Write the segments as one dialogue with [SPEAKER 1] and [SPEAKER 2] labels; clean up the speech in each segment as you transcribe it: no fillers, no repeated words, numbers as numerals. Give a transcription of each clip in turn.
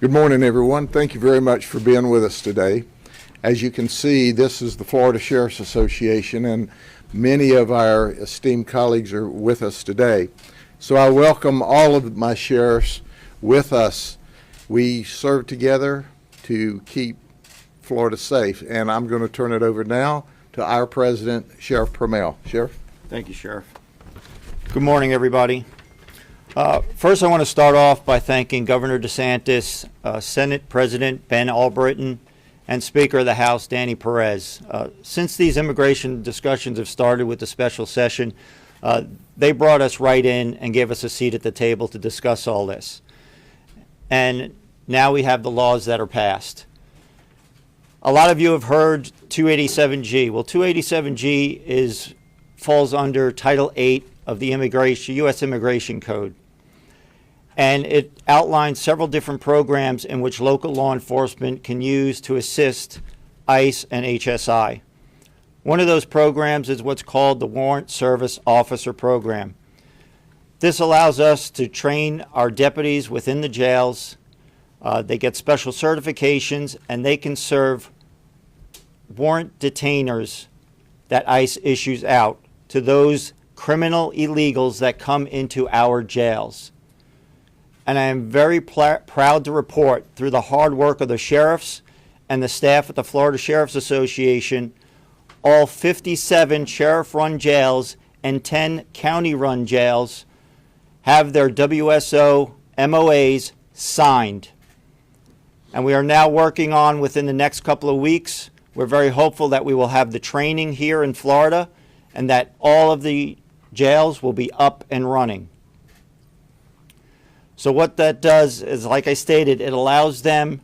[SPEAKER 1] Good morning, everyone. Thank you very much for being with us today. As you can see, this is the Florida Sheriff's Association, and many of our esteemed colleagues are with us today. So I welcome all of my sheriffs with us. We serve together to keep Florida safe, and I'm going to turn it over now to our president, Sheriff Permel. Sheriff?
[SPEAKER 2] Thank you, Sheriff. Good morning, everybody. First, I want to start off by thanking Governor DeSantis, Senate President Ben Albritton, and Speaker of the House Danny Perez. Since these immigration discussions have started with the special session, they brought us right in and gave us a seat at the table to discuss all this. And now we have the laws that are passed. A lot of you have heard 287G. Well, 287G falls under Title 8 of the U.S. Immigration Code. And it outlines several different programs in which local law enforcement can use to assist ICE and HSI. One of those programs is what's called the Warrant Service Officer Program. This allows us to train our deputies within the jails. They get special certifications, and they can serve warrant detainers that ICE issues out to those criminal illegals that come into our jails. And I am very proud to report, through the hard work of the sheriffs and the staff at the Florida Sheriff's Association, all 57 sheriff-run jails and 10 county-run jails have their WSO MOAs signed. And we are now working on, within the next couple of weeks, we're very hopeful that we will have the training here in Florida and that all of the jails will be up and running. So what that does is, like I stated, it allows them,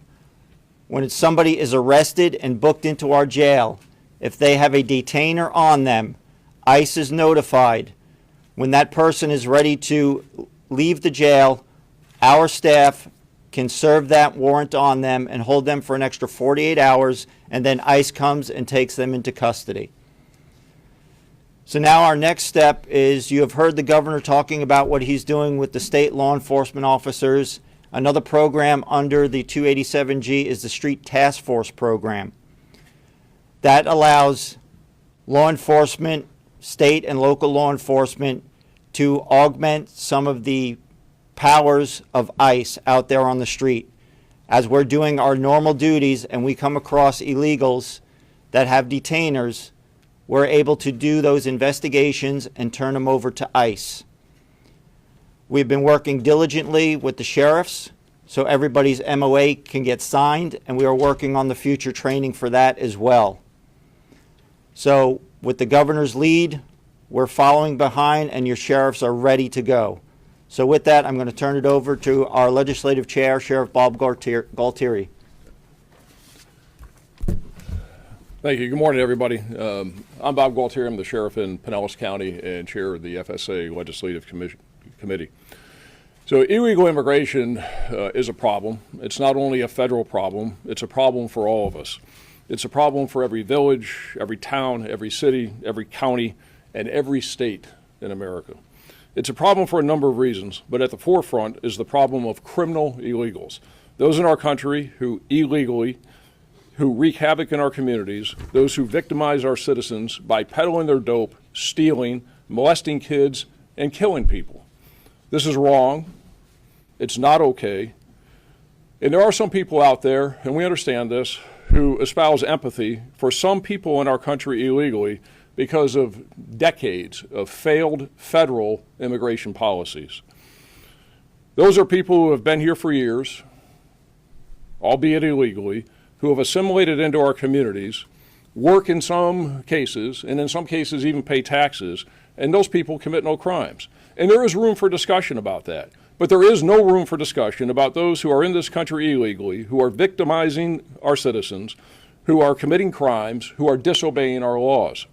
[SPEAKER 2] when somebody is arrested and booked into our jail, if they have a detainer on them, ICE is notified. When that person is ready to leave the jail, our staff can serve that warrant on them and hold them for an extra 48 hours, and then ICE comes and takes them into custody. So now our next step is, you have heard the governor talking about what he's doing with the state law enforcement officers. Another program under the 287G is the Street Task Force program. That allows law enforcement, state and local law enforcement, to augment some of the powers of ICE out there on the street. As we're doing our normal duties and we come across illegals that have detainers, we're able to do those investigations and turn them over to ICE. We've been working diligently with the sheriffs so everybody's MOA can get signed, and we are working on the future training for that as well. So with the governor's lead, we're following behind, and your sheriffs are ready to go. So with that, I'm going to turn it over to our legislative chair, Sheriff Bob Galtieri.
[SPEAKER 3] Thank you. Good morning, everybody. I'm Bob Galtieri. I'm the sheriff in Pinellas County and chair of the FSA Legislative Committee. So illegal immigration is a problem. It's not only a federal problem, it's a problem for all of us. It's a problem for every village, every town, every city, every county, and every state in America. It's a problem for a number of reasons, but at the forefront is the problem of criminal illegals. Those in our country who wreak havoc in our communities, those who victimize our citizens by peddling their dope, stealing, molesting kids, and killing people. This is wrong. It's not okay. And there are some people out there, and we understand this, who espouse empathy for some people in our country illegally because of decades of failed federal immigration policies. Those are people who have been here for years, albeit illegally, who have assimilated into our communities, work in some cases, and in some cases even pay taxes, and those people commit no crimes. And there is room for discussion about that. But there is no room for discussion about those who are in this country illegally, who are victimizing our citizens, who are committing crimes, who are disobeying our laws.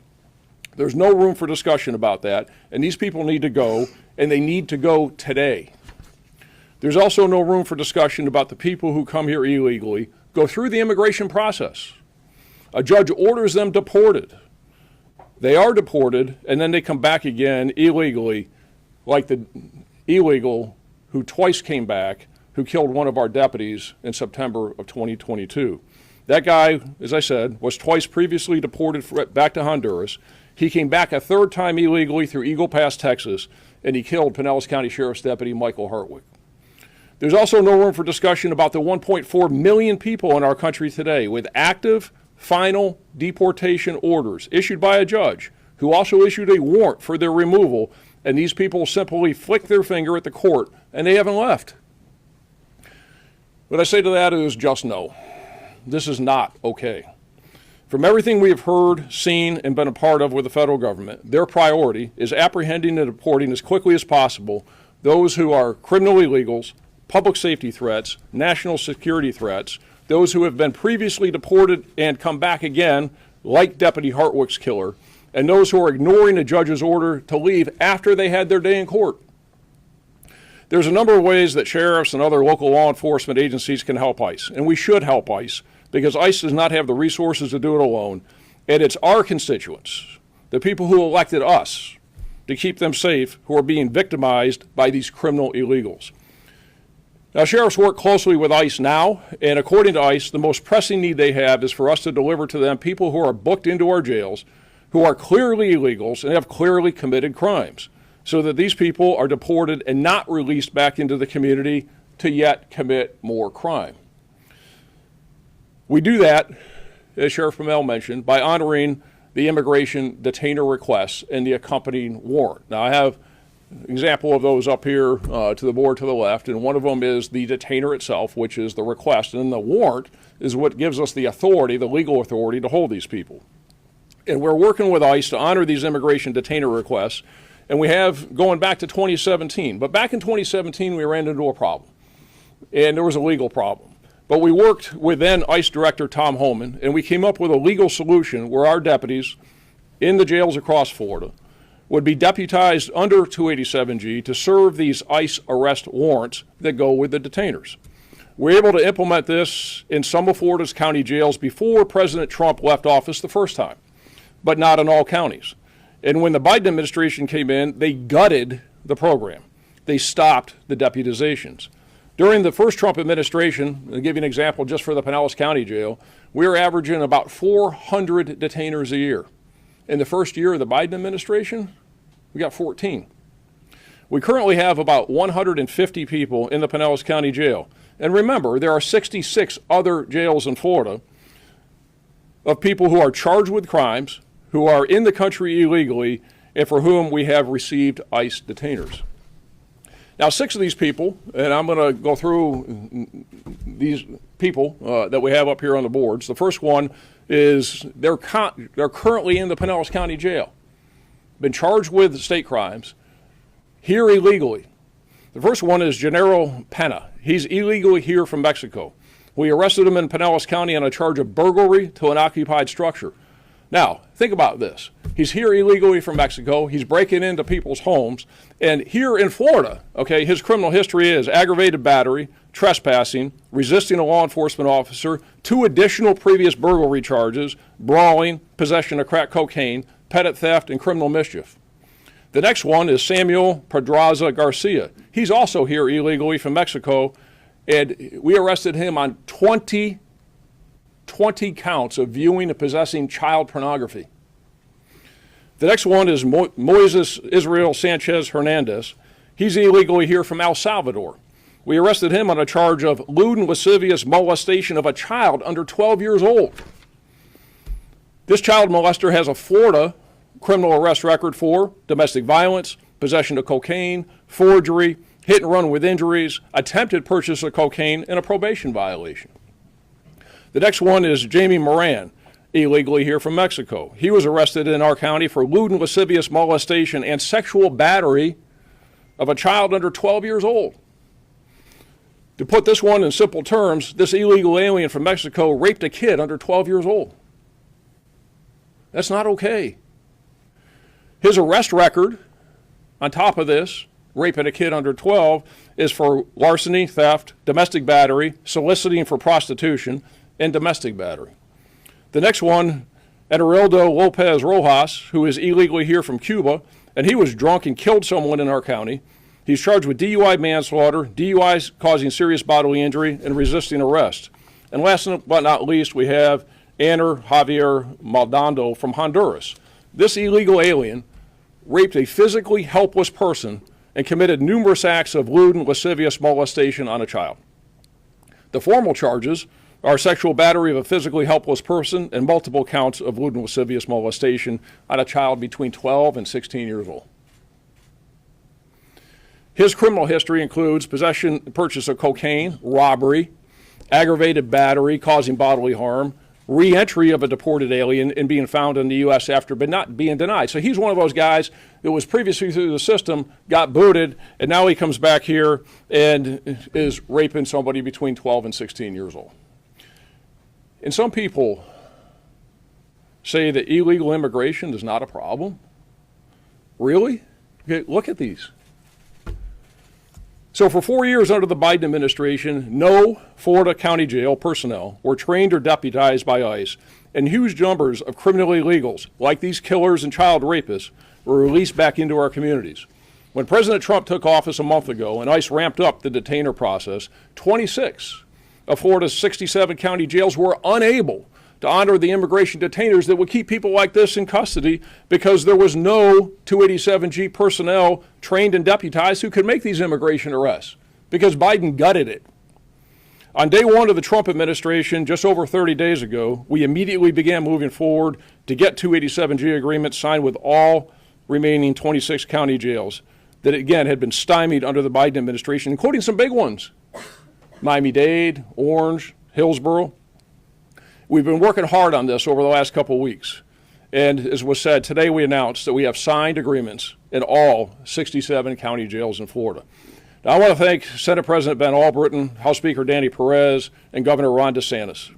[SPEAKER 3] There's no room for discussion about that, and these people need to go, and they need to go today. There's also no room for discussion about the people who come here illegally, go through the immigration process. A judge orders them deported. They are deported, and then they come back again illegally, like the illegal who twice came back, who killed one of our deputies in September of 2022. That guy, as I said, was twice previously deported back to Honduras. He came back a third time illegally through Eagle Pass, Texas, and he killed Pinellas County Sheriff's Deputy Michael Hartwick. There's also no room for discussion about the 1.4 million people in our country today with active, final deportation orders issued by a judge who also issued a warrant for their removal, and these people simply flick their finger at the court and they haven't left. What I say to that is just no. This is not okay. From everything we have heard, seen, and been a part of with the federal government, their priority is apprehending and deporting as quickly as possible those who are criminal illegals, public safety threats, national security threats, those who have been previously deported and come back again, like Deputy Hartwick's killer, and those who are ignoring a judge's order to leave after they had their day in court. There's a number of ways that sheriffs and other local law enforcement agencies can help ICE, and we should help ICE, because ICE does not have the resources to do it alone, and it's our constituents, the people who elected us, to keep them safe, who are being victimized by these criminal illegals. Now, sheriffs work closely with ICE now, and according to ICE, the most pressing need they have is for us to deliver to them people who are booked into our jails, who are clearly illegals and have clearly committed crimes, so that these people are deported and not released back into the community to yet commit more crime. We do that, as Sheriff Pimmel mentioned, by honoring the immigration detainer requests and the accompanying warrant. Now, I have an example of those up here to the board to the left, and one of them is the detainer itself, which is the request, and the warrant is what gives us the authority, the legal authority, to hold these people. And we're working with ICE to honor these immigration detainer requests, and we have going back to 2017. But back in 2017, we ran into a problem, and there was a legal problem. But we worked with then ICE Director Tom Homan, and we came up with a legal solution where our deputies in the jails across Florida would be deputized under 287G to serve these ICE arrest warrants that go with the detainers. We were able to implement this in some of Florida's county jails before President Trump left office the first time, but not in all counties. And when the Biden administration came in, they gutted the program. They stopped the deputizations. During the first Trump administration, I'll give you an example just for the Pinellas County Jail, we were averaging about 400 detainers a year. In the first year of the Biden administration, we got 14. We currently have about 150 people in the Pinellas County Jail. And remember, there are 66 other jails in Florida of people who are charged with crimes, who are in the country illegally, and for whom we have received ICE detainers. Now, 6 of these people, and I'm going to go through these people that we have up here on the boards. The first one is they're currently in the Pinellas County Jail, been charged with state crimes, here illegally. The first one is Gennaro Pena. He's illegally here from Mexico. We arrested him in Pinellas County on a charge of burglary to an occupied structure. Now, think about this. He's here illegally from Mexico. He's breaking into people's homes. And here in Florida, okay, his criminal history is aggravated battery, trespassing, resisting a law enforcement officer, 2 additional previous burglary charges, brawling, possession of crack cocaine, petty theft, and criminal mischief. The next one is Samuel Pedraza Garcia. He's also here illegally from Mexico, and we arrested him on 20 counts of viewing and possessing child pornography. The next one is Moises Israel Sanchez Hernandez. He's illegally here from El Salvador. We arrested him on a charge of lewd and lascivious molestation of a child under 12 years old. This child molester has a Florida criminal arrest record for domestic violence, possession of cocaine, forgery, hit and run with injuries, attempted purchase of cocaine, and a probation violation. The next one is Jamie Moran, illegally here from Mexico. He was arrested in our county for lewd and lascivious molestation and sexual battery of a child under 12 years old. To put this one in simple terms, this illegal alien from Mexico raped a kid under 12 years old. That's not okay. His arrest record, on top of this, raping a kid under 12, is for larceny, theft, domestic battery, soliciting for prostitution, and domestic battery. The next one, Eduardo Lopez Rojas, who is illegally here from Cuba, and he was drunk and killed someone in our county. He's charged with DUI manslaughter, DUI causing serious bodily injury, and resisting arrest. And last but not least, we have Aner Javier Maldonado from Honduras. This illegal alien raped a physically helpless person and committed numerous acts of lewd and lascivious molestation on a child. The formal charges are sexual battery of a physically helpless person and multiple counts of lewd and lascivious molestation on a child between 12 and 16 years old. His criminal history includes possession and purchase of cocaine, robbery, aggravated battery causing bodily harm, re-entry of a deported alien and being found in the U.S. after but not being denied. So he's one of those guys that was previously through the system, got booted, and now he comes back here and is raping somebody between 12 and 16 years old. And some people say that illegal immigration is not a problem. Really? Okay, look at these. So for 4 years under the Biden administration, no Florida County Jail personnel were trained or deputized by ICE, and huge numbers of criminal illegals, like these killers and child rapists, were released back into our communities. When President Trump took office a month ago and ICE ramped up the detainer process, 26 of Florida's 67 county jails were unable to honor the immigration detainers that would keep people like this in custody because there was no 287G personnel trained and deputized who could make these immigration arrests because Biden gutted it. On day one of the Trump administration, just over 30 days ago, we immediately began moving forward to get 287G agreements signed with all remaining 26 county jails that, again, had been stymied under the Biden administration, including some big ones. Miami-Dade, Orange, Hillsborough. We've been working hard on this over the last couple of weeks. And as was said, today we announced that we have signed agreements in all 67 county jails in Florida. Now, I want to thank Senate President Ben Albritton, House Speaker Danny Perez, and Governor Ron DeSantis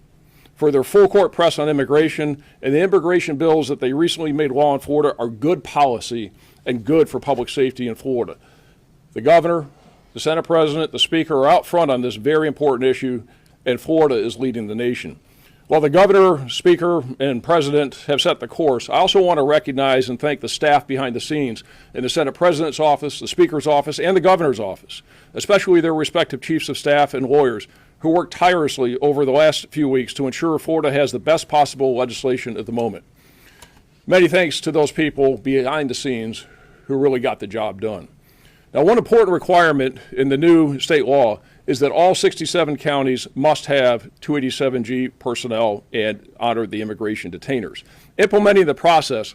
[SPEAKER 3] for their full court press on immigration, and the immigration bills that they recently made law in Florida are good policy and good for public safety in Florida. The governor, the Senate President, the Speaker are out front on this very important issue, and Florida is leading the nation. While the governor, speaker, and president have set the course, I also want to recognize and thank the staff behind the scenes in the Senate President's office, the Speaker's office, and the governor's office, especially their respective chiefs of staff and lawyers who worked tirelessly over the last few weeks to ensure Florida has the best possible legislation at the moment. Many thanks to those people behind the scenes who really got the job done. Now, one important requirement in the new state law is that all 67 counties must have 287G personnel and honor the immigration detainers. Implementing the process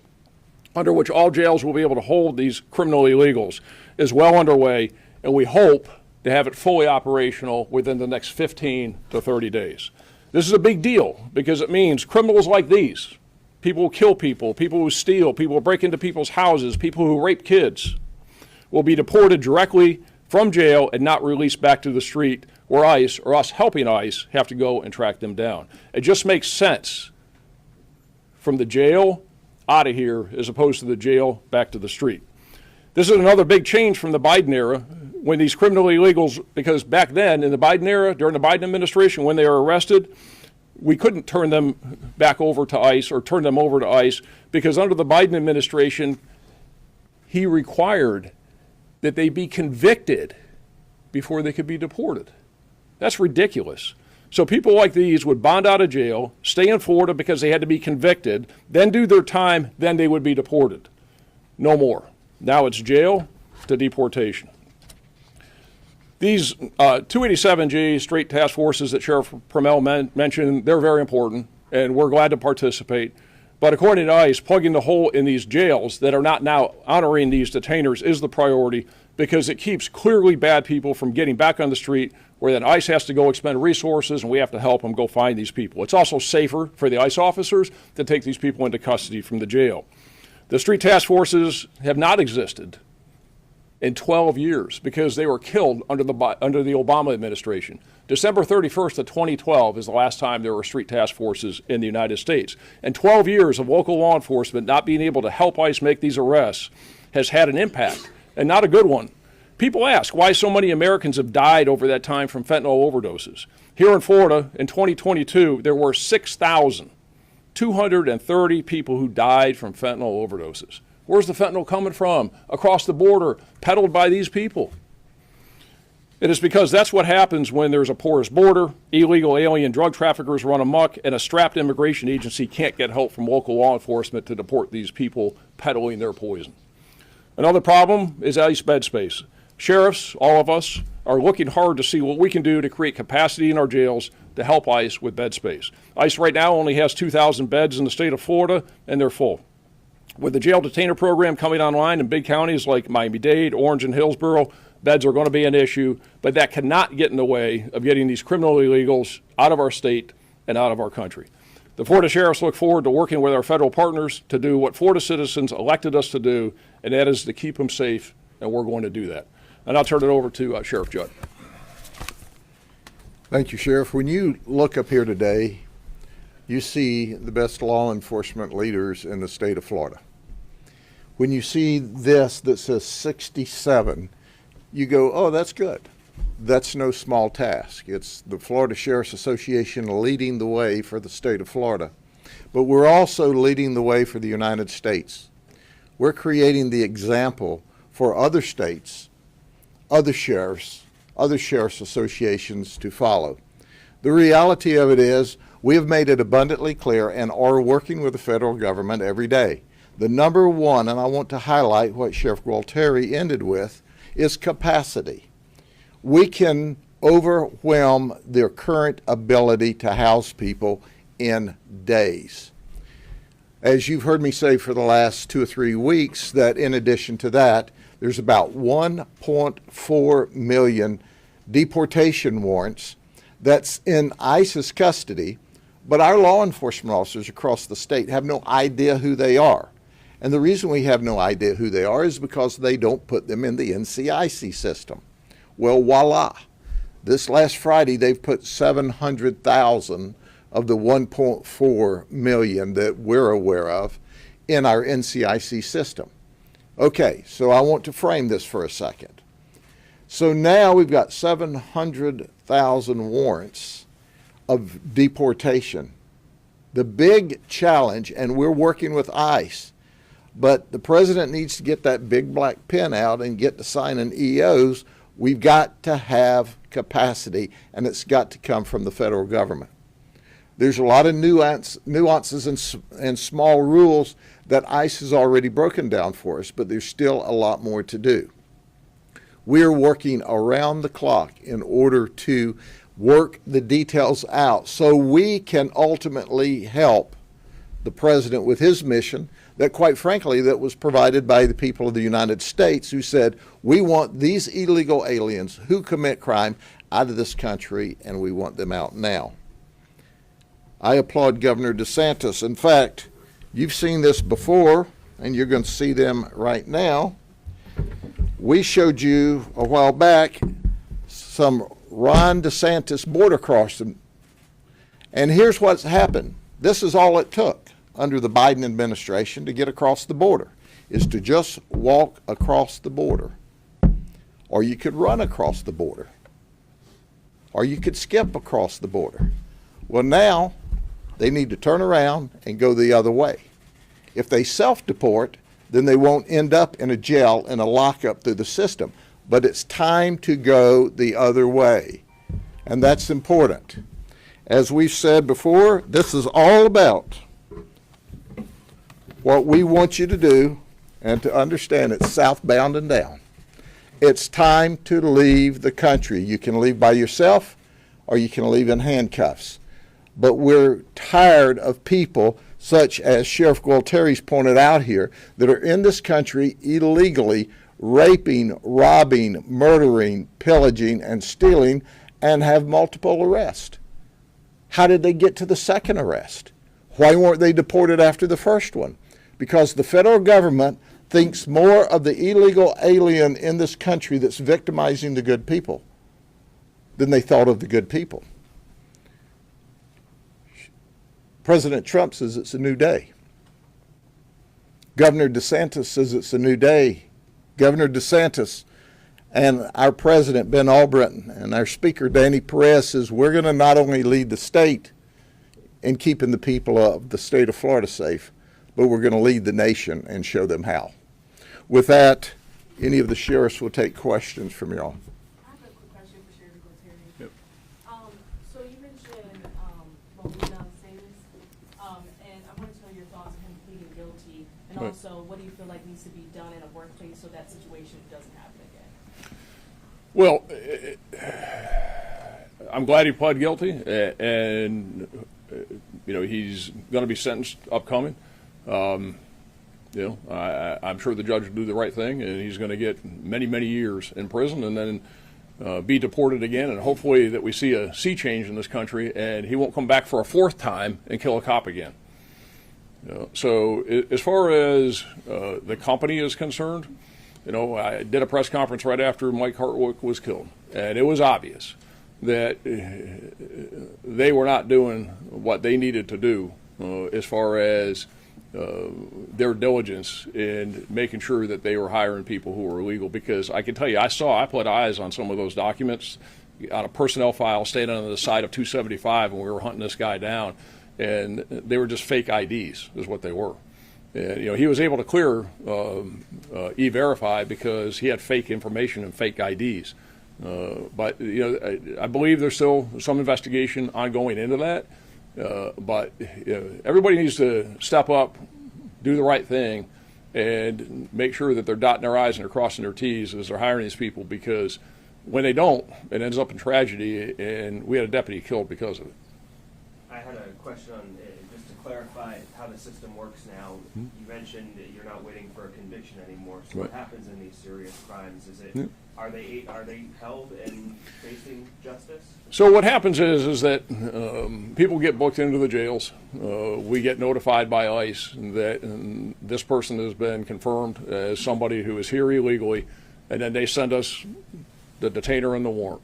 [SPEAKER 3] under which all jails will be able to hold these criminal illegals is well underway, and we hope to have it fully operational within the next 15 to 30 days. This is a big deal because it means criminals like these, people who kill people, people who steal, people who break into people's houses, people who rape kids, will be deported directly from jail and not released back to the street where ICE, or us helping ICE, have to go and track them down. It just makes sense from the jail out of here as opposed to the jail back to the street. This is another big change from the Biden era when these criminal illegals, because back then in the Biden era, during the Biden administration, when they were arrested, we couldn't turn them back over to ICE or turn them over to ICE because under the Biden administration, he required that they be convicted before they could be deported. That's ridiculous. So people like these would bond out of jail, stay in Florida because they had to be convicted, then do their time, then they would be deported. No more. Now it's jail to deportation. These 287G straight task forces that Sheriff Promell mentioned, they're very important, and we're glad to participate. But according to ICE, plugging the hole in these jails that are not now honoring these detainers is the priority because it keeps clearly bad people from getting back on the street where then ICE has to go expend resources and we have to help them go find these people. It's also safer for the ICE officers to take these people into custody from the jail. The street task forces have not existed in 12 years because they were killed under the Obama administration. December 31st of 2012 is the last time there were street task forces in the United States. And 12 years of local law enforcement not being able to help ICE make these arrests has had an impact, and not a good one. People ask why so many Americans have died over that time from fentanyl overdoses. Here in Florida, in 2022, there were 6,230 people who died from fentanyl overdoses. Where's the fentanyl coming from? Across the border, peddled by these people. It is because that's what happens when there's a porous border, illegal alien drug traffickers run amok, and a strapped immigration agency can't get help from local law enforcement to deport these people peddling their poison. Another problem is ICE bed space. Sheriffs, all of us, are looking hard to see what we can do to create capacity in our jails to help ICE with bed space. ICE right now only has 2,000 beds in the state of Florida, and they're full. With the jail detainer program coming online in big counties like Miami-Dade, Orange, and Hillsborough, beds are going to be an issue, but that cannot get in the way of getting these criminal illegals out of our state and out of our country. The Florida Sheriffs look forward to working with our federal partners to do what Florida citizens elected us to do, and that is to keep them safe, and we're going to do that. And I'll turn it over to Sheriff Judd.
[SPEAKER 1] Thank you, Sheriff. When you look up here today, you see the best law enforcement leaders in the state of Florida. When you see this that says 67, you go, oh, that's good. That's no small task. It's the Florida Sheriff's Association leading the way for the state of Florida. But we're also leading the way for the United States. We're creating the example for other states, other sheriffs associations to follow. The reality of it is we have made it abundantly clear and are working with the federal government every day. The number one, and I want to highlight what Sheriff Gualtieri ended with, is capacity. We can overwhelm their current ability to house people in days. As you've heard me say for the last 2 or 3 weeks, that in addition to that, there's about 1.4 million deportation warrants that's in ICE's custody, but our law enforcement officers across the state have no idea who they are. And the reason we have no idea who they are is because they don't put them in the NCIC system. Well, voila. This last Friday, they've put 700,000 of the 1.4 million that we're aware of in our NCIC system. Okay, so I want to frame this for a second. So now we've got 700,000 warrants of deportation. The big challenge, and we're working with ICE, but the president needs to get that big black pen out and get to signing EOs. We've got to have capacity, and it's got to come from the federal government. There's a lot of nuances and small rules that ICE has already broken down for us, but there's still a lot more to do. We're working around the clock in order to work the details out so we can ultimately help the president with his mission that, quite frankly, that was provided by the people of the United States who said, we want these illegal aliens who commit crime out of this country, and we want them out now. I applaud Governor DeSantis. In fact, you've seen this before, and you're going to see them right now. We showed you a while back some Ron DeSantis border crossing, and here's what's happened. This is all it took under the Biden administration to get across the border, is to just walk across the border. Or you could run across the border. Or you could skip across the border. Well, now they need to turn around and go the other way. If they self-deport, then they won't end up in a jail in a lockup through the system. But it's time to go the other way. And that's important. As we've said before, this is all about what we want you to do and to understand it's southbound and down. It's time to leave the country. You can leave by yourself or you can leave in handcuffs. But we're tired of people such as Sheriff Gualtieri's pointed out here that are in this country illegally raping, robbing, murdering, pillaging, and stealing and have multiple arrests. How did they get to the second arrest? Why weren't they deported after the first one? Because the federal government thinks more of the illegal alien in this country that's victimizing the good people than they thought of the good people. President Trump says it's a new day. Governor DeSantis says it's a new day. Governor DeSantis and our president, Ben Albritton, and our speaker, Danny Perez, says we're going to not only lead the state in keeping the people of the state of Florida safe, but we're going to lead the nation and show them how. With that, any of the sheriffs will take questions from y'all.
[SPEAKER 4] I have a quick question for Sheriff Gualtieri.
[SPEAKER 3] Yep.
[SPEAKER 4] So you mentioned Molina Salas, and I wanted to know your thoughts on him pleading guilty, and
[SPEAKER 3] Right.
[SPEAKER 4] also what do you feel like needs to be done in a workplace so that situation doesn't happen again?
[SPEAKER 3] Well, I'm glad he pled guilty, and he's going to be sentenced upcoming. I'm sure the judge will do the right thing, and he's going to get many, many years in prison, and then be deported again, and hopefully that we see a sea change in this country, and he won't come back for a fourth time and kill a cop again. So as far as the company is concerned, I did a press conference right after Mike Hartwick was killed, and it was obvious that they were not doing what they needed to do as far as their diligence in making sure that they were hiring people who were illegal. Because I can tell you, I put eyes on some of those documents on a personnel file standing on the side of 275 when we were hunting this guy down, and they were just fake IDs is what they were. And, he was able to clear E-Verify because he had fake information and fake IDs. But I believe there's still some investigation ongoing into that. But everybody needs to step up, do the right thing, and make sure that they're dotting their I's and they're crossing their T's as they're hiring these people, because when they don't, it ends up in tragedy, and we had a deputy killed because of it.
[SPEAKER 5] I had a question on, just to clarify how the system works now. You mentioned that you're not waiting for a conviction anymore. So
[SPEAKER 3] Right.
[SPEAKER 5] what happens in these serious crimes? Is it are they held and facing justice?
[SPEAKER 3] So what happens is that people get booked into the jails. We get notified by ICE that this person has been confirmed as somebody who is here illegally, and then they send us the detainer and the warrant.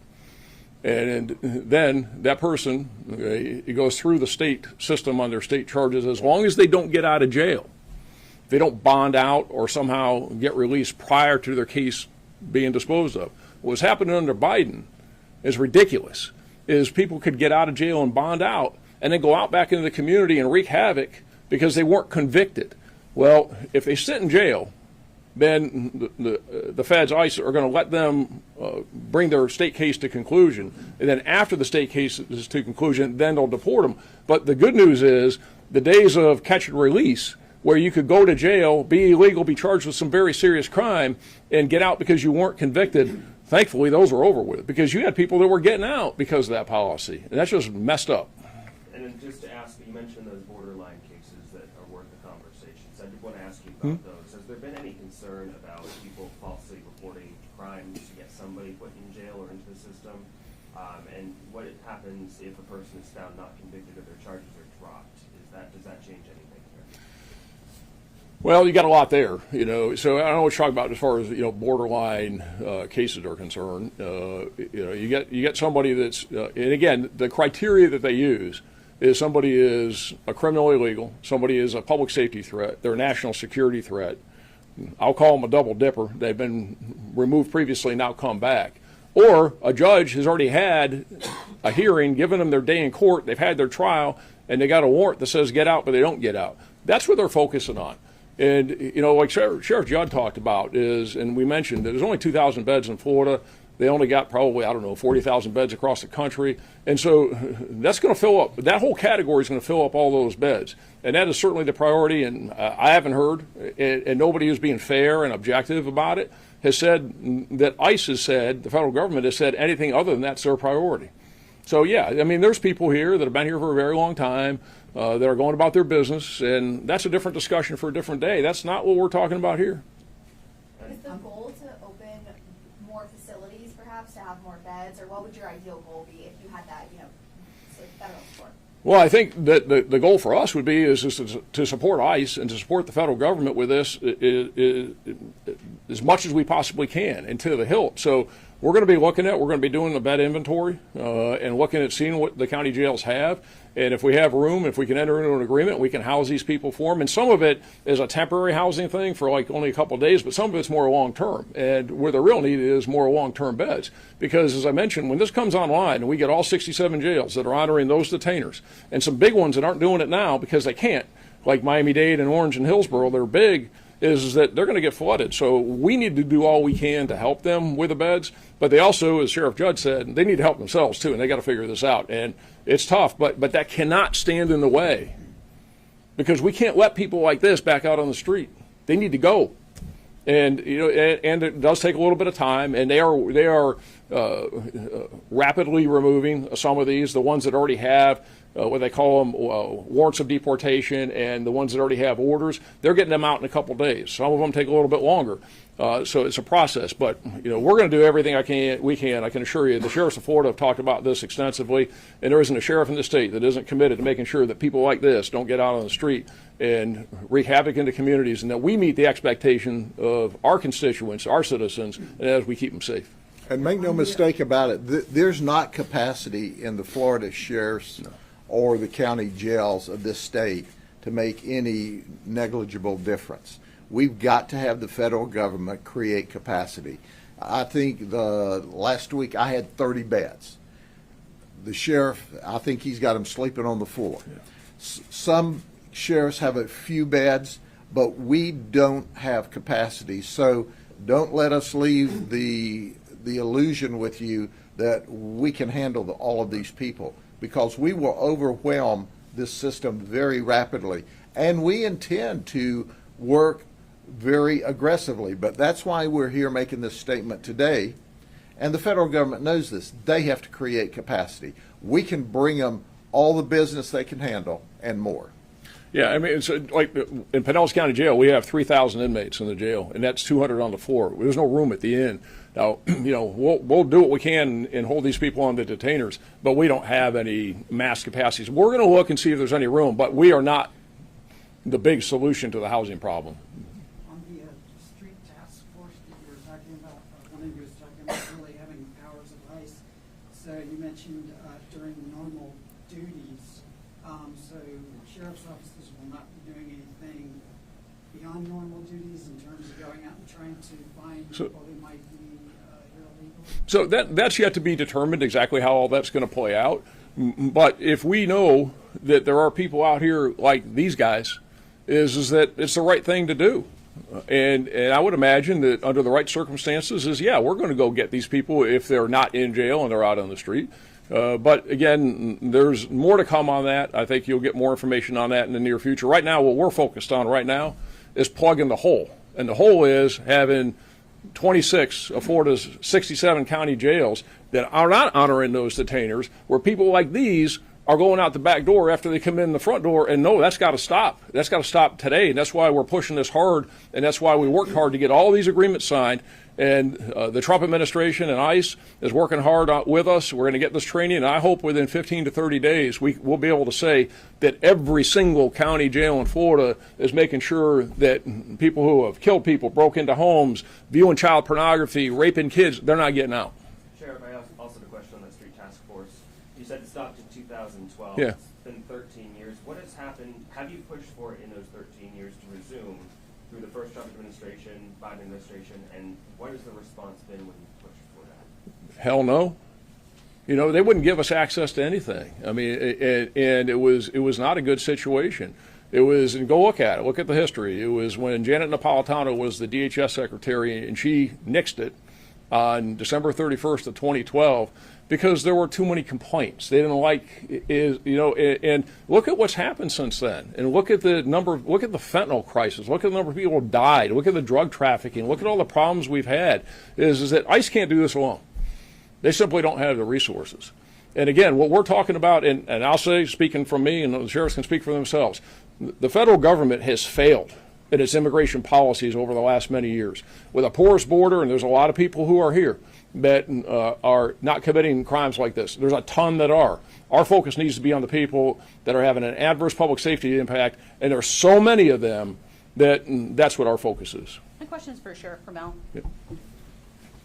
[SPEAKER 3] And then that person, it goes through the state system on their state charges as long as they don't get out of jail. If they don't bond out or somehow get released prior to their case being disposed of. What was happening under Biden is ridiculous, is people could get out of jail and bond out and then go out back into the community and wreak havoc because they weren't convicted. Well, if they sit in jail, then the feds, ICE, are going to let them bring their state case to conclusion. And then after the state case is to conclusion, then they'll deport them. But the good news is the days of catch and release, where you could go to jail, be illegal, be charged with some very serious crime, and get out because you weren't convicted, thankfully those are over with, because you had people that were getting out because of that policy. And that's just messed up.
[SPEAKER 5] And then just to ask, you mentioned those borderline cases that are worth the conversation. So I did want to ask you about those. Has there been any concern about people falsely reporting crimes to get somebody put in jail or into the system? And what happens if a person is found not convicted or their charges are dropped? Does that change anything here?
[SPEAKER 3] Well, you got a lot there, So I don't know what you're talking about as far as borderline cases are concerned. You get somebody that's, and again, the criteria that they use is somebody is a criminal illegal, somebody is a public safety threat, they're a national security threat. I'll call them a double dipper. They've been removed previously, now come back. Or a judge has already had a hearing, given them their day in court, they've had their trial, and they got a warrant that says get out, but they don't get out. That's what they're focusing on. And, like Sheriff Judd talked about is, and we mentioned that there's only 2,000 beds in Florida. They only got probably, 40,000 beds across the country. And so that's going to fill up, that whole category is going to fill up all those beds. And that is certainly the priority. And I haven't heard, and nobody who's being fair and objective about it has said that ICE has said, the federal government has said anything other than that's their priority. So, yeah, there's people here that have been here for a very long time that are going about their business, and that's a different discussion for a different day. That's not what we're talking about here.
[SPEAKER 6] Is the goal to open more facilities, perhaps, to have more beds, or what would your ideal goal be if you had that, federal support?
[SPEAKER 3] Well, I think that the goal for us would be is to support ICE and to support the federal government with this as much as we possibly can and to the hilt. So we're going to be we're going to be doing a bed inventory and looking at seeing what the county jails have. And if we have room, if we can enter into an agreement, we can house these people for them. And some of it is a temporary housing thing for like only a couple of days, but some of it's more long term. And where the real need is more long term beds. Because as I mentioned, when this comes online and we get all 67 jails that are honoring those detainers, and some big ones that aren't doing it now because they can't, like Miami-Dade and Orange and Hillsborough, they're big, is that they're going to get flooded. So we need to do all we can to help them with the beds, but they also, as Sheriff Judd said, they need to help themselves too, and they got to figure this out. And it's tough, but that cannot stand in the way, because we can't let people like this back out on the street. They need to go. And and it does take a little bit of time, and they are rapidly removing some of these, the ones that already have what they call them warrants of deportation, and the ones that already have orders. They're getting them out in a couple of days. Some of them take a little bit longer, so it's a process. But we're going to do everything we can. I can assure you, the sheriffs of Florida have talked about this extensively, and there isn't a sheriff in the state that isn't committed to making sure that people like this don't get out on the street and wreak havoc in the communities, and that we meet the expectation of our constituents, our citizens, and as we keep them safe.
[SPEAKER 1] And make no mistake about it, there's not capacity in the Florida sheriffs or the county jails of this state to make any negligible difference. We've got to have the federal government create capacity. I think last week I had 30 beds. The sheriff, I think he's got them sleeping on the floor. Yeah. Some sheriffs have a few beds, but we don't have capacity. So don't let us leave the illusion with you that we can handle all of these people, because we will overwhelm this system very rapidly. And we intend to work very aggressively, but that's why we're here making this statement today. And the federal government knows this. They have to create capacity. We can bring them all the business they can handle and more.
[SPEAKER 3] Yeah, I mean, it's like in Pinellas County Jail, we have 3,000 inmates in the jail, and that's 200 on the floor. There's no room at the end. Now, we'll do what we can and hold these people on the detainers, but we don't have any mass capacities. We're going to look and see if there's any room, but we are not the big solution to the housing problem.
[SPEAKER 7] On the street task force that you were talking about, one of you was talking about really having powers of ICE. So you mentioned during normal duties. So sheriff's offices will not be doing anything beyond normal duties in terms of going out and trying to find people who might be illegal?
[SPEAKER 3] So that's yet to be determined exactly how all that's going to play out. But if we know that there are people out here like these guys, is that it's the right thing to do. And I would imagine that under the right circumstances we're going to go get these people if they're not in jail and they're out on the street. But again, there's more to come on that. I think you'll get more information on that in the near future. Right now, what we're focused on right now is plugging the hole. And the hole is having 26 of Florida's 67 county jails that are not honoring those detainers, where people like these are going out the back door after they come in the front door. And no, that's got to stop. That's got to stop today. And that's why we're pushing this hard. And that's why we worked hard to get all these agreements signed. And the Trump administration and ICE is working hard with us. We're going to get this training. And I hope within 15 to 30 days, we'll be able to say that every single county jail in Florida is making sure that people who have killed people, broke into homes, viewing child pornography, raping kids, they're not getting out.
[SPEAKER 5] Sheriff, I also have a question on the street task force. You said it stopped in 2012.
[SPEAKER 3] Yeah.
[SPEAKER 5] It's been 13 years. What has happened? Have you pushed for it in those 13 years to resume through the first Trump administration, Biden administration, and what has the response been when you pushed for that?
[SPEAKER 3] Hell no. They wouldn't give us access to anything. I mean, and it was not a good situation. It was, and go look at it. Look at the history. It was when Janet Napolitano was the DHS secretary, and she nixed it on December 31st of 2012 because there were too many complaints. They didn't like, and look at what's happened since then. And look at the fentanyl crisis. Look at the number of people who died. Look at the drug trafficking. Look at all the problems we've had. Is that ICE can't do this alone. They simply don't have the resources. And again, what we're talking about, and I'll say, speaking from me, and the sheriffs can speak for themselves, the federal government has failed in its immigration policies over the last many years. With a porous border, and there's a lot of people who are here, that are not committing crimes like this. There's a ton that are. Our focus needs to be on the people that are having an adverse public safety impact, and there are so many of them that that's what our focus is.
[SPEAKER 8] My question is for Sheriff Carmel.
[SPEAKER 3] Yep.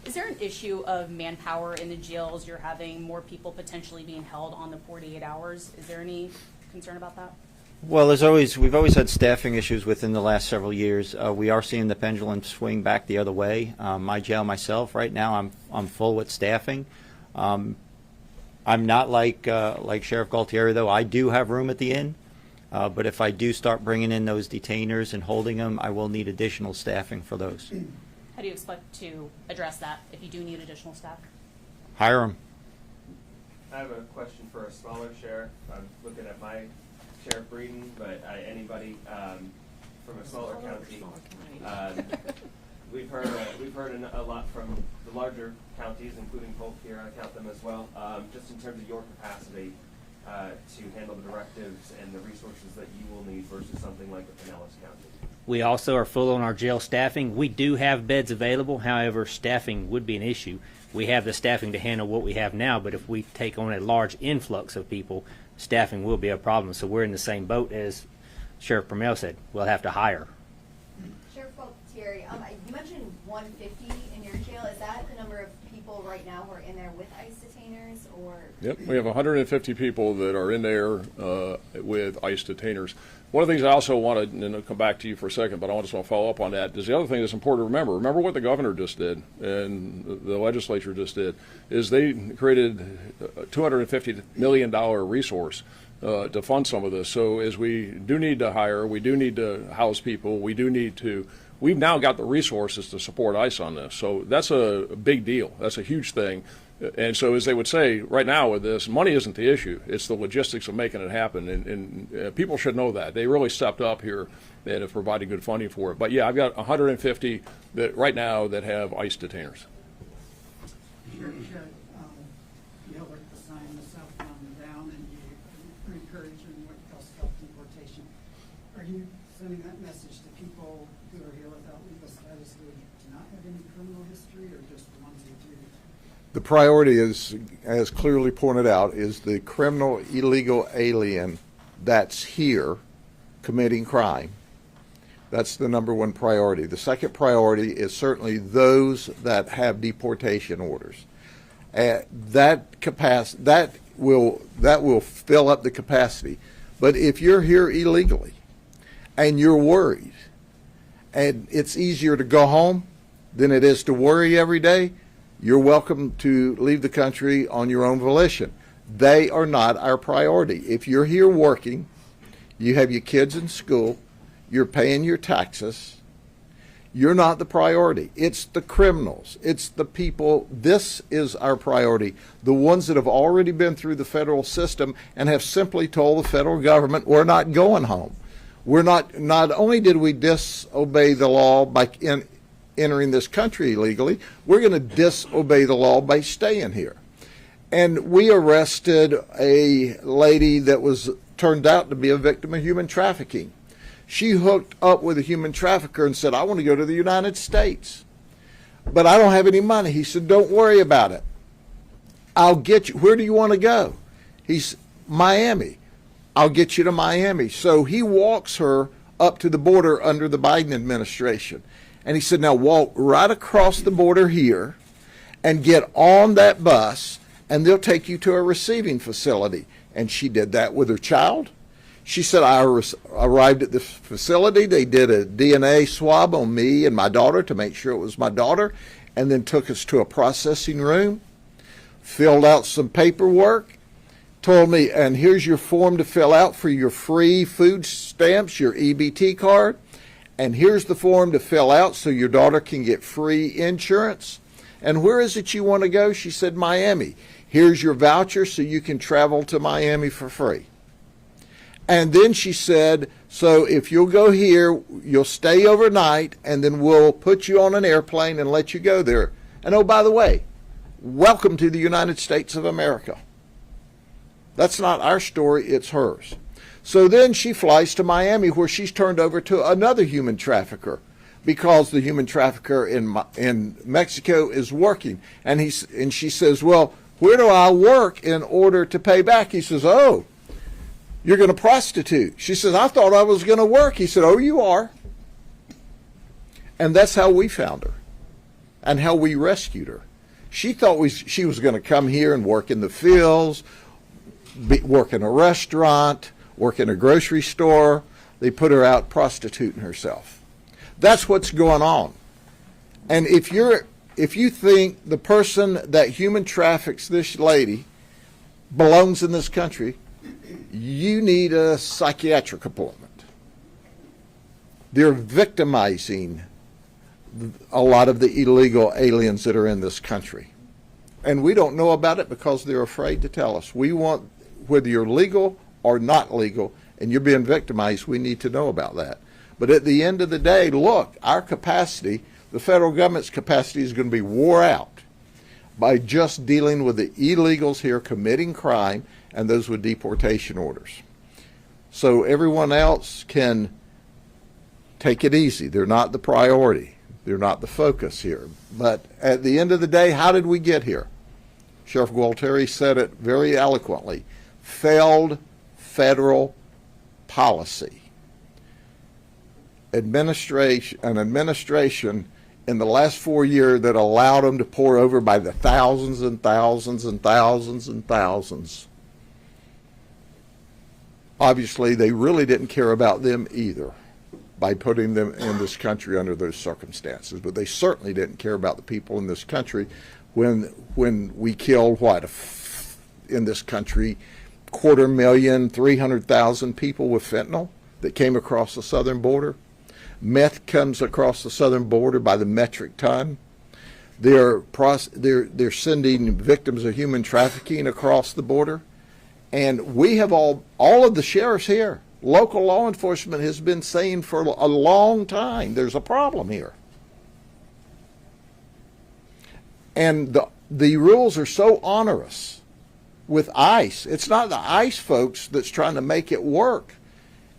[SPEAKER 8] Is there an issue of manpower in the jails? You're having more people potentially being held on the 48 hours. Is there any concern about that?
[SPEAKER 2] Well, we've always had staffing issues within the last several years. We are seeing the pendulum swing back the other way. My jail myself, right now, I'm full with staffing. I'm not like Sheriff Galtieri, though. I do have room at the inn, but if I do start bringing in those detainers and holding them, I will need additional staffing for those.
[SPEAKER 8] How do you expect to address that if you do need additional staff?
[SPEAKER 2] Hire them.
[SPEAKER 5] I have a question for a smaller sheriff. I'm looking at my Sheriff Breeden, but anybody from a smaller county. We've heard a lot from the larger counties, including Polk here. I count them as well. Just in terms of your capacity to handle the directives and the resources that you will need versus something like the Pinellas County.
[SPEAKER 9] We also are full on our jail staffing. We do have beds available. However, staffing would be an issue. We have the staffing to handle what we have now, but if we take on a large influx of people, staffing will be a problem. So we're in the same boat as Sheriff Carmel said. We'll have to hire.
[SPEAKER 6] Sheriff Galtieri, you mentioned 150 in your jail. Is that the number of people right now who are in there with ICE detainers, or?
[SPEAKER 3] Yep, we have 150 people that are in there with ICE detainers. One of the things I also wanted, and I'll come back to you for a second, but I just want to follow up on that, is the other thing that's important to remember. Remember what the governor just did and the legislature just did, is they created a $250 million resource to fund some of this. So as we do need to hire, we do need to house people, we've now got the resources to support ICE on this. So that's a big deal. That's a huge thing. And so, as they would say, right now with this, money isn't the issue. It's the logistics of making it happen. And people should know that. They really stepped up here and have provided good funding for it. But, yeah, I've got 150 that right now that have ICE detainers.
[SPEAKER 7] Sheriff Judd, you helped write the sign, the Southbound down, and you're encouraging what you call self-deportation. Are you sending that message to people who are here without legal status who do not have any criminal history, or just the ones who do?
[SPEAKER 1] The priority is, as clearly pointed out, is the criminal illegal alien that's here committing crime. That's the number one priority. The second priority is certainly those that have deportation orders. That will fill up the capacity. But if you're here illegally and you're worried, and it's easier to go home than it is to worry every day, you're welcome to leave the country on your own volition. They are not our priority. If you're here working, you have your kids in school, you're paying your taxes, you're not the priority. It's the criminals. It's the people. This is our priority. The ones that have already been through the federal system and have simply told the federal government, we're not going home. Not only did we disobey the law by entering this country illegally, we're going to disobey the law by staying here. And we arrested a lady that was turned out to be a victim of human trafficking. She hooked up with a human trafficker and said, I want to go to the United States, but I don't have any money. He said, don't worry about it. I'll get you. Where do you want to go? He's Miami. I'll get you to Miami. So he walks her up to the border under the Biden administration. And he said, now walk right across the border here and get on that bus, and they'll take you to a receiving facility. And she did that with her child. She said, I arrived at the facility. They did a DNA swab on me and my daughter to make sure it was my daughter, and then took us to a processing room, filled out some paperwork, told me, and here's your form to fill out for your free food stamps, your EBT card. And here's the form to fill out so your daughter can get free insurance. And where is it you want to go? She said, Miami. Here's your voucher so you can travel to Miami for free. And then she said, so if you'll go here, you'll stay overnight, and then we'll put you on an airplane and let you go there. And oh, by the way, welcome to the United States of America. That's not our story, it's hers. So then she flies to Miami, where she's turned over to another human trafficker. because the human trafficker in Mexico is working. And she says, well, where do I work in order to pay back? He says, oh, you're going to prostitute. She says, I thought I was going to work. He said, oh, you are. And that's how we found her and how we rescued her. She thought she was going to come here and work in the fields, work in a restaurant, work in a grocery store. They put her out prostituting herself. That's what's going on. And if you think the person that human traffics this lady belongs in this country, you need a psychiatric appointment. They're victimizing a lot of the illegal aliens that are in this country. And we don't know about it because they're afraid to tell us. We want, whether you're legal or not legal, and you're being victimized, we need to know about that. But at the end of the day, look, our capacity, the federal government's capacity is going to be wore out by just dealing with the illegals here committing crime and those with deportation orders. So everyone else can take it easy. They're not the priority. They're not the focus here. But at the end of the day, how did we get here? Sheriff Gualtieri said it very eloquently. Failed federal policy. An administration in the last 4 years that allowed them to pour over by the thousands and thousands and thousands and thousands. Obviously, they really didn't care about them either by putting them in this country under those circumstances. But they certainly didn't care about the people in this country when we killed, in this country, 250,000, 300,000 people with fentanyl that came across the southern border. Meth comes across the southern border by the metric ton. They're sending victims of human trafficking across the border. And we have all of the sheriffs here, local law enforcement has been saying for a long time, there's a problem here. And the rules are so onerous with ICE. It's not the ICE folks that's trying to make it work.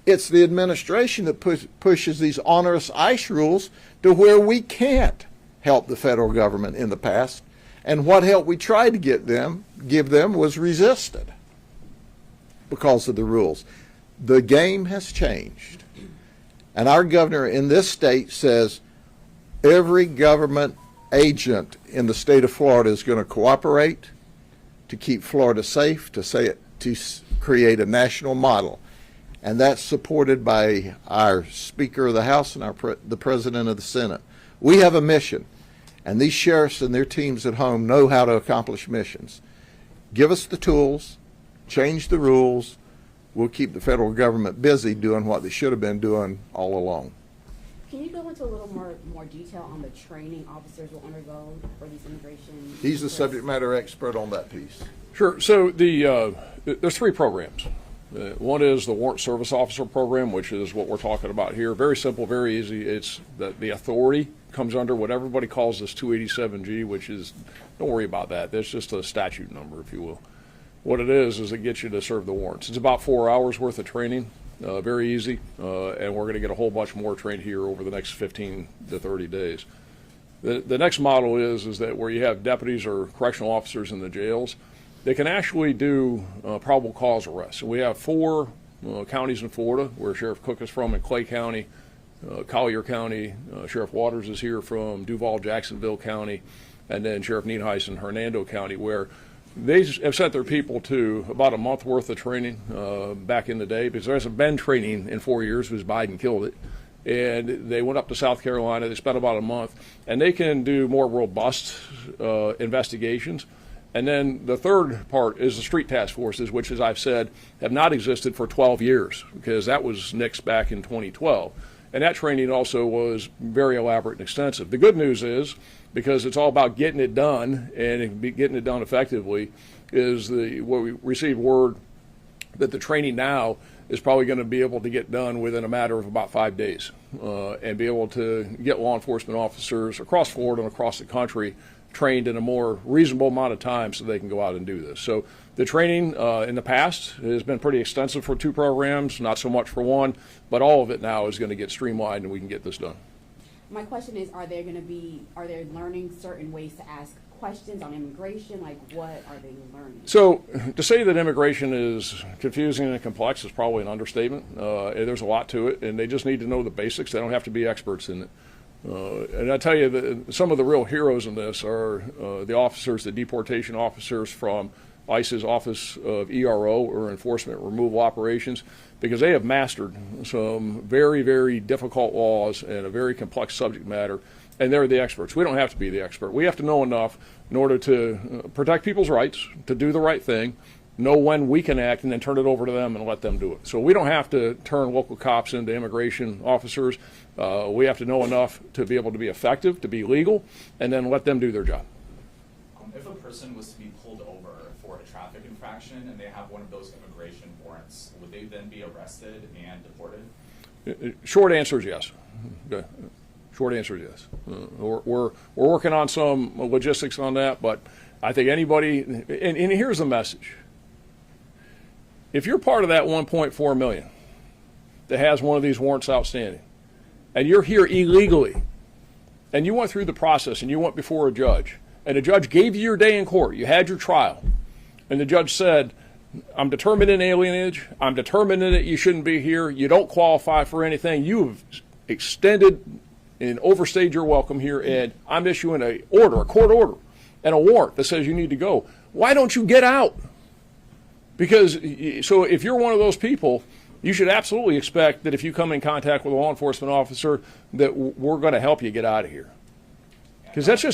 [SPEAKER 1] It's the administration that pushes these onerous ICE rules to where we can't help the federal government in the past. And what help we tried to give them was resisted because of the rules. The game has changed. And our governor in this state says every government agent in the state of Florida is going to cooperate to keep Florida safe, to create a national model. And that's supported by our Speaker of the House and the President of the Senate. We have a mission, and these sheriffs and their teams at home know how to accomplish missions. Give us the tools, change the rules, we'll keep the federal government busy doing what they should have been doing all along.
[SPEAKER 10] Can you go into a little more detail on the training officers will undergo for these immigration?
[SPEAKER 1] He's the subject matter expert on that piece.
[SPEAKER 3] Sure. So there's 3 programs. One is the Warrant Service Officer Program, which is what we're talking about here. Very simple, very easy. It's the authority comes under what everybody calls this 287G, which is, don't worry about that. That's just a statute number, if you will. What it is it gets you to serve the warrants. It's about 4 hours worth of training, very easy, and we're going to get a whole bunch more trained here over the next 15 to 30 days. The next model is that where you have deputies or correctional officers in the jails, they can actually do probable cause arrests. And we have 4 counties in Florida where Sheriff Cook is from, in Clay County, Collier County, Sheriff Waters is here from Duval, Jacksonville County, and then Sheriff Nienhuis in Hernando County, where they have sent their people to about a month worth of training back in the day, because there hasn't been training in 4 years because Biden killed it. And they went up to South Carolina. They spent about a month, and they can do more robust investigations. And then the third part is the street task forces, which, as I've said, have not existed for 12 years, because that was nixed back in 2012. And that training also was very elaborate and extensive. The good news is, because it's all about getting it done and getting it done effectively, is what we received word that the training now is probably going to be able to get done within a matter of about 5 days, and be able to get law enforcement officers across Florida and across the country trained in a more reasonable amount of time so they can go out and do this. So the training in the past has been pretty extensive for 2 programs, not so much for 1, but all of it now is going to get streamlined and we can get this done.
[SPEAKER 10] My question is, are they learning certain ways to ask questions on immigration? Like, what are they learning?
[SPEAKER 3] So to say that immigration is confusing and complex is probably an understatement. There's a lot to it, and they just need to know the basics. They don't have to be experts in it. And I tell you, some of the real heroes in this are the officers, the deportation officers from ICE's Office of ERO, or Enforcement Removal Operations, because they have mastered some very, very difficult laws and a very complex subject matter, and they're the experts. We don't have to be the expert. We have to know enough in order to protect people's rights, to do the right thing, know when we can act, and then turn it over to them and let them do it. So we don't have to turn local cops into immigration officers. We have to know enough to be able to be effective, to be legal, and then let them do their job.
[SPEAKER 11] If a person was to be pulled over for a traffic infraction and they have one of those immigration warrants, would they then be arrested and deported?
[SPEAKER 3] Short answer is yes. Okay. Short answer is yes. We're working on some logistics on that, but I think anybody, and here's the message. If you're part of that 1.4 million that has one of these warrants outstanding, and you're here illegally, and you went through the process and you went before a judge, and the judge gave you your day in court, you had your trial, and the judge said, I'm determined in alienage, I'm determined that you shouldn't be here, you don't qualify for anything, you've extended and overstayed your welcome here, and I'm issuing a court order, and a warrant that says you need to go. Why don't you get out? Because, so if you're one of those people, you should absolutely expect that if you come in contact with a law enforcement officer, that we're going to help you get out of here. Because that's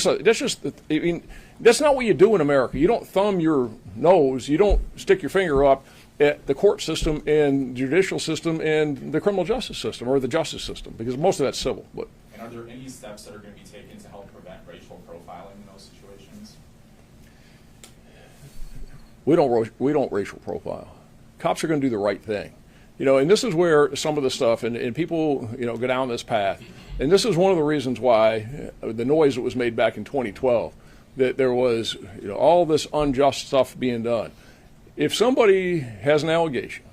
[SPEAKER 3] not what you do in America. You don't thumb your nose, you don't stick your finger up at the court system and judicial system and the criminal justice system or the justice system, because most of that's civil. But
[SPEAKER 11] and are there any steps that are going to be taken to help prevent racial profiling in those situations?
[SPEAKER 3] we don't racial profile. Cops are going to do the right thing. And this is where some of the stuff, and people, go down this path. And this is one of the reasons why the noise that was made back in 2012, that there was, all this unjust stuff being done. If somebody has an allegation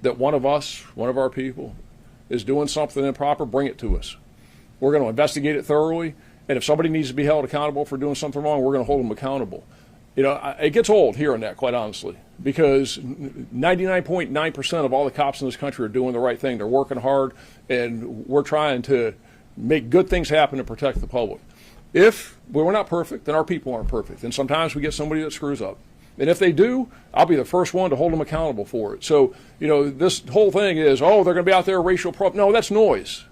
[SPEAKER 3] that one of our people, is doing something improper, bring it to us. We're going to investigate it thoroughly. And if somebody needs to be held accountable for doing something wrong, we're going to hold them accountable. It gets old hearing that, quite honestly, because 99.9% of all the cops in this country are doing the right thing. They're working hard, and we're trying to make good things happen to protect the public. If we're not perfect, then our people aren't perfect. And sometimes we get somebody that screws up. And if they do, I'll be the first one to hold them accountable for it. So, this whole thing is, they're going to be out there racial No, that's noise.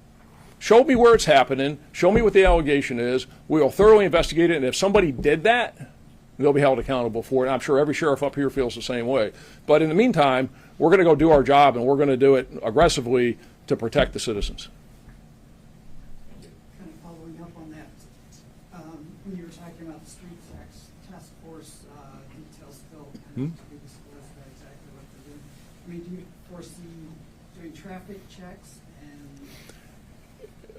[SPEAKER 3] Show me where it's happening. Show me what the allegation is. We'll thoroughly investigate it. And if somebody did that, they'll be held accountable for it. I'm sure every sheriff up here feels the same way. But in the meantime, we're going to go do our job, and we're going to do it aggressively to protect the citizens.
[SPEAKER 7] Kind of following up on that, when you were talking about the street task force details still kind of to be disclosed about exactly what they're doing. I mean, do you foresee doing traffic checks and?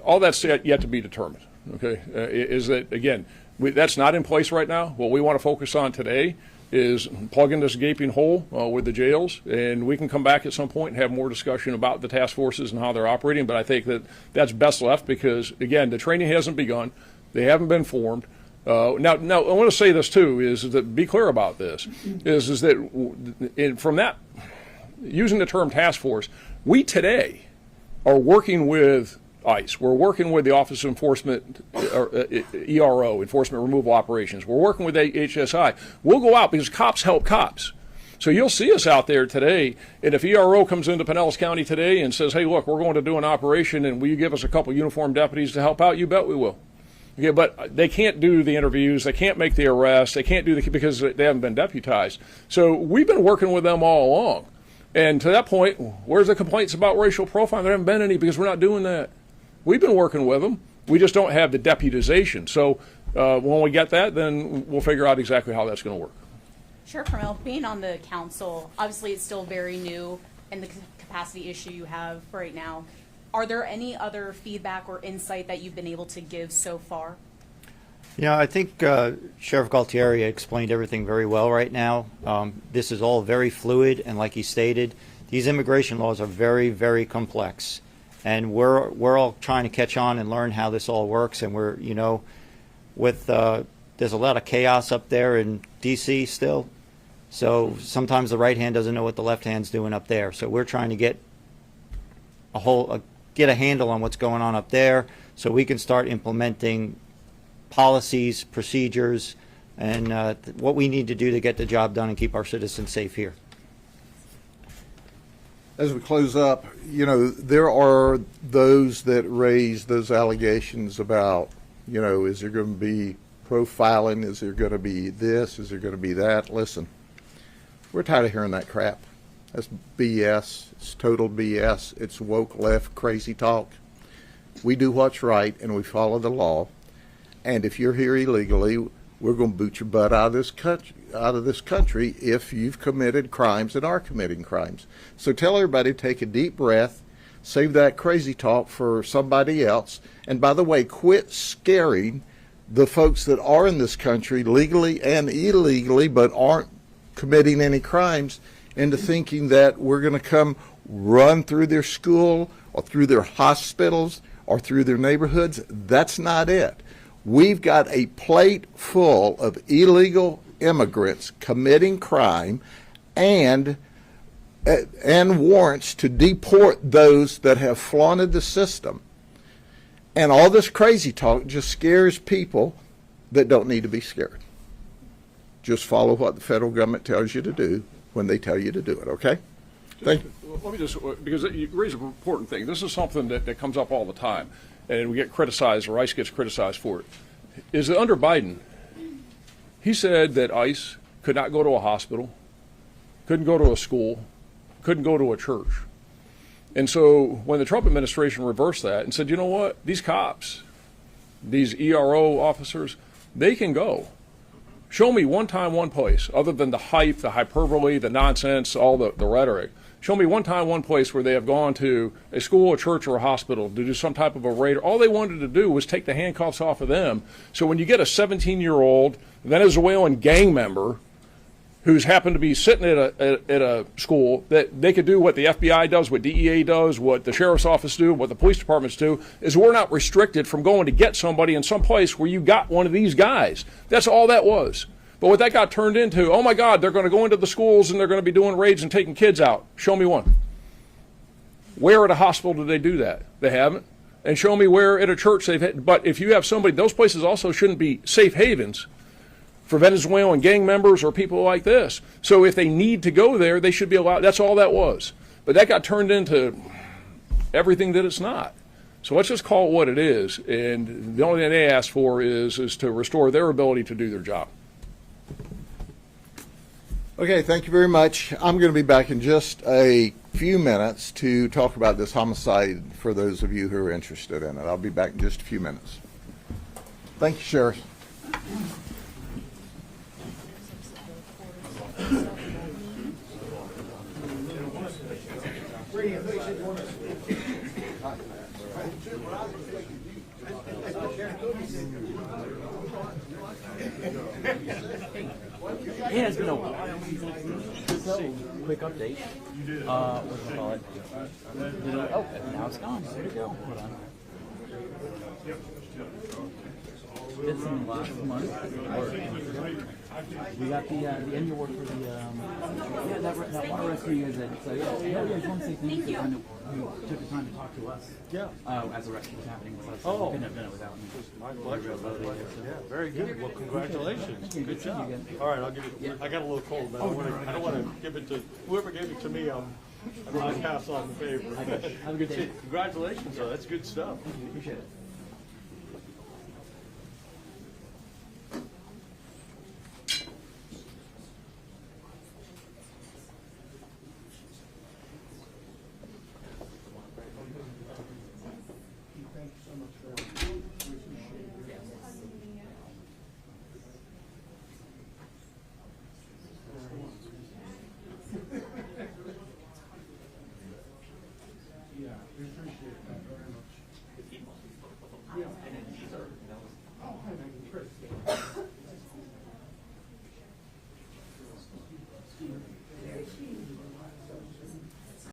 [SPEAKER 3] All that's yet to be determined. Okay, is that again? That's not in place right now. What we want to focus on today is plugging this gaping hole with the jails, and we can come back at some point and have more discussion about the task forces and how they're operating. But I think that's best left because, again, the training hasn't begun. They haven't been formed. Now, I want to say this too: is that be clear about this. Is that from that using the term task force, we today are working with ICE. We're working with the Office of Enforcement, ERO, Enforcement Removal Operations. We're working with HSI. We'll go out because cops help cops. So you'll see us out there today, and if ERO comes into Pinellas County today and says, hey, look, we're going to do an operation, and will you give us a couple uniformed deputies to help out? You bet we will. Okay, but they can't do the interviews. They can't make the arrests. They can't do because they haven't been deputized. So we've been working with them all along. And to that point, where's the complaints about racial profiling? There haven't been any because we're not doing that. We've been working with them. We just don't have the deputization. So when we get that, then we'll figure out exactly how that's going to work.
[SPEAKER 8] Sheriff Carmel, being on the council, obviously it's still very new and the capacity issue you have right now. Are there any other feedback or insight that you've been able to give so far?
[SPEAKER 2] Yeah, I think Sheriff Galtieri explained everything very well right now. This is all very fluid, and like he stated, these immigration laws are very, very complex. And we're all trying to catch on and learn how this all works. And we're, you know, with there's a lot of chaos up there in D.C. still. So sometimes the right hand doesn't know what the left hand's doing up there. So we're trying to get get a handle on what's going on up there, so we can start implementing policies, procedures, and what we need to do to get the job done and keep our citizens safe here.
[SPEAKER 1] As we close up, you know, there are those that raise those allegations about, you know, is there going to be profiling? Is there going to be this? Is there going to be that? Listen, we're tired of hearing that crap. That's BS. It's total BS. It's woke left crazy talk. We do what's right and we follow the law. And if you're here illegally, we're going to boot your butt out of this country if you've committed crimes and are committing crimes. So tell everybody to take a deep breath, save that crazy talk for somebody else. And by the way, quit scaring the folks that are in this country legally and illegally but aren't committing any crimes into thinking that we're going to come run through their school or through their hospitals or through their neighborhoods. That's not it. We've got a plate full of illegal immigrants committing crime and warrants to deport those that have flaunted the system. And all this crazy talk just scares people that don't need to be scared. Just follow what the federal government tells you to do when they tell you to do it, okay? Thank you.
[SPEAKER 3] Let me just, because you raise an important thing. This is something that comes up all the time, and we get criticized, or ICE gets criticized for it. Is that under Biden, he said that ICE could not go to a hospital, couldn't go to a school, couldn't go to a church. And so when the Trump administration reversed that and said, you know what, these cops, these ERO officers, they can go. Show me one time, one place, other than the hype, the hyperbole, the nonsense, all the rhetoric. Show me one time, one place where they have gone to a school, a church, or a hospital to do some type of a raid. All they wanted to do was take the handcuffs off of them. So when you get a 17-year-old Venezuelan gang member who's happened to be sitting at a school, that they could do what the FBI does, what DEA does, what the sheriff's office do, what the police departments do, is we're not restricted from going to get somebody in some place where you got one of these guys. That's all that was. But what that got turned into, oh my God, they're going to go into the schools and they're going to be doing raids and taking kids out. Show me one. Where at a hospital do they do that? They haven't. And show me where at a church they've hit. But if you have somebody, those places also shouldn't be safe havens for Venezuelan gang members or people like this. So if they need to go there, they should be allowed. That's all that was. But that got turned into everything that it's not. So let's just call it what it is. And the only thing they ask for is to restore their ability to do their job.
[SPEAKER 1] Okay, thank you very much. I'm going to be back in just a few minutes to talk about this homicide for those of you who are interested in it. I'll be back in just a few minutes. Thank you, Sheriff.
[SPEAKER 12] Yeah, it's been a while. So, quick update. What do you call it? Oh, now it's gone. There we go. Hold on. This in last month. We got the end award for the that water rescue you guys did. So yeah, I just want to say thank you who took the time to talk to us. Yeah. As the rescue was happening. So couldn't have done it without me.
[SPEAKER 13] My pleasure. Yeah, very good. Well, congratulations. Good job. All right, I'll give it. I got a little cold, but I don't want to give it to whoever gave it to me. I'm going to pass on the favor.
[SPEAKER 12] Have a good day.
[SPEAKER 13] Congratulations, though. That's good stuff.
[SPEAKER 12] Appreciate it.